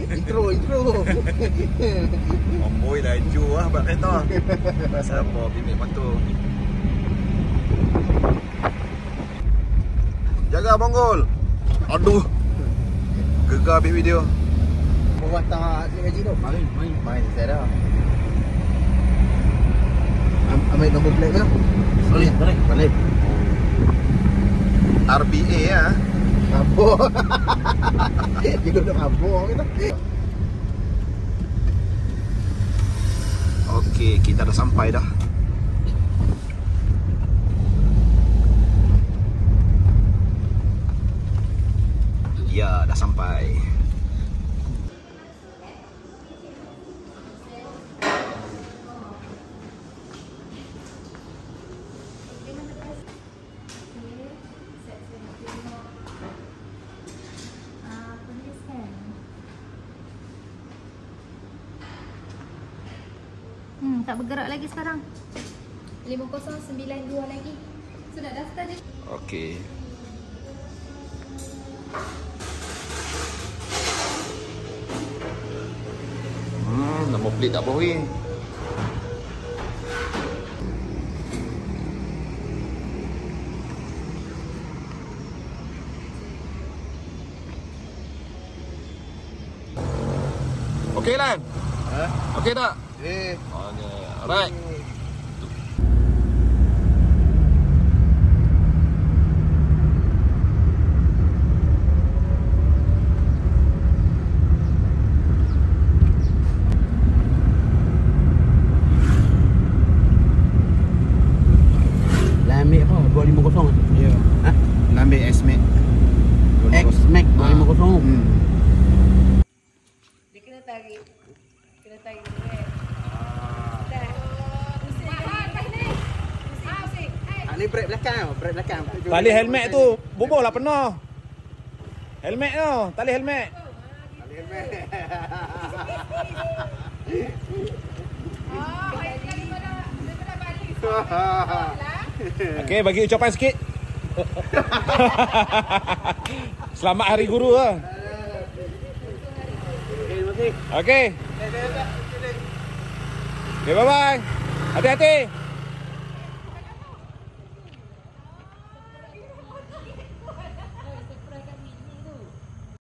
Intro. Amboi laju lah bak kereta. Siapa bimbing motor. Jaga bonggol. Aduh. Gegar ambil video. Bawah tak naik gaji tu. Main saya dah. Ambil nombor plate tu. Balik. RBA ya. Kabur. Dia dah kabur kita. Okey, kita dah sampai dah. Ya, dah sampai. Tak bergerak lagi sekarang. 5092 lagi. Sudah daftar je. Okey. Nombor plate tak boleh. Okey Lan? Okey tak? Alright. Lah ambil apa? 250. Ya. Ha? Nak ambil X-Max. X-Max 250. Dia kena tarik. Kena tarik. Ni brake belakang. Tali helmet tu bubuh lah penuh. Helmet tu, tali helmet. Okey, bagi ucapan sikit. Selamat Hari Guru lah. Okey. Okey, bye-bye. Hati-hati.